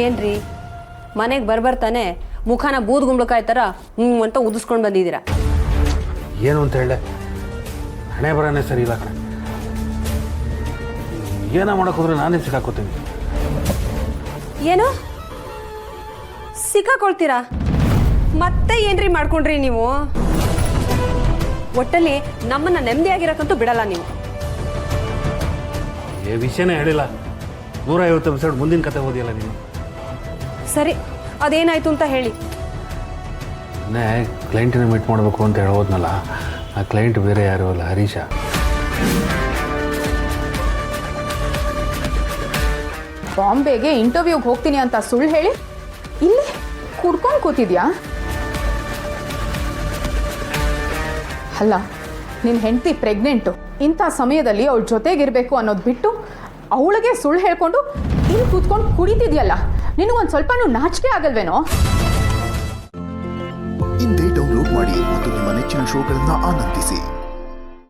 ಏನ್ರಿ ಮನೆಗೆ ಬರ್ತಾನೆ ಮುಖನ ಬೂದ್ಗುಂಬಳಕಾಯಿ ಥರ ಅಂತ ಉದಿಸ್ಕೊಂಡು ಬಂದಿದ್ದೀರಾ. ಏನು ಅಂತ ಹೇಳೆ, ಹಣೆ ಬರನೇ ಸರಿ ಇಲ್ಲ ಕಣೆ. ಏನೋ ಮಾಡೋಕ್ಕೋದ್ರೆ ನಾನೇ ಸಿಕ್ಕಾಕೋತೀನಿ. ಏನು ಸಿಕ್ಕಾಕೊಳ್ತೀರಾ? ಮತ್ತೆ ಏನ್ರಿ ಮಾಡ್ಕೊಂಡ್ರಿ ನೀವು? ಒಟ್ಟಲ್ಲಿ ನಮ್ಮನ್ನ ನೆಮ್ಮದಿಯಾಗಿರಕ್ಕಂತೂ ಬಿಡಲ್ಲ ನೀವು. ಏ ವಿಷಯನೇ ಹೇಳಿಲ್ಲ, 150 ಎಪಿಸೋಡ್ ಮುಂದಿನ ಕತೆ ಓದಿಯಲ್ಲ ನೀನು. ಸರಿ, ಅದೇನಾಯ್ತು ಅಂತ ಹೇಳಿ. ಕ್ಲೈಂಟಿನ ಮೀಟ್ ಮಾಡಬೇಕು ಅಂತ ಹೇಳೋದ್ನಲ್ಲ, ಆ ಕ್ಲೈಂಟ್ ಬೇರೆ ಯಾರು ಅಲ್ಲ, ಹರೀಶ. ಬಾಂಬೆಗೆ ಇಂಟರ್ವ್ಯೂಗೆ ಹೋಗ್ತೀನಿ ಅಂತ ಸುಳ್ಳು ಹೇಳಿ ಇಲ್ಲಿ ಕುಡ್ಕೊಂಡು ಕೂತಿದ್ಯಾ? ಅಲ್ಲ, ನಿನ್ನ ಹೆಂಡತಿ ಪ್ರೆಗ್ನೆಂಟು. ಇಂಥ ಸಮಯದಲ್ಲಿ ಅವಳ ಜೊತೆಗಿರಬೇಕು ಅನ್ನೋದು ಬಿಟ್ಟು ಅವಳಿಗೆ ಸುಳ್ಳು ಹೇಳ್ಕೊಂಡು ಇಲ್ಲಿ ಕೂತ್ಕೊಂಡು ಕುಡಿತಿದ್ಯಲ್ಲ, ನಿನಗೊಂದು ಸ್ವಲ್ಪನೂ ನಾಚಿಕೆ ಆಗಲ್ವೇನೋ? ಇಂದೇ ಡೌನ್ಲೋಡ್ ಮಾಡಿ ಮತ್ತು ನಿಮ್ಮ ನೆಚ್ಚಿನ ಶೋಗಳನ್ನು ಆನಂದಿಸಿ.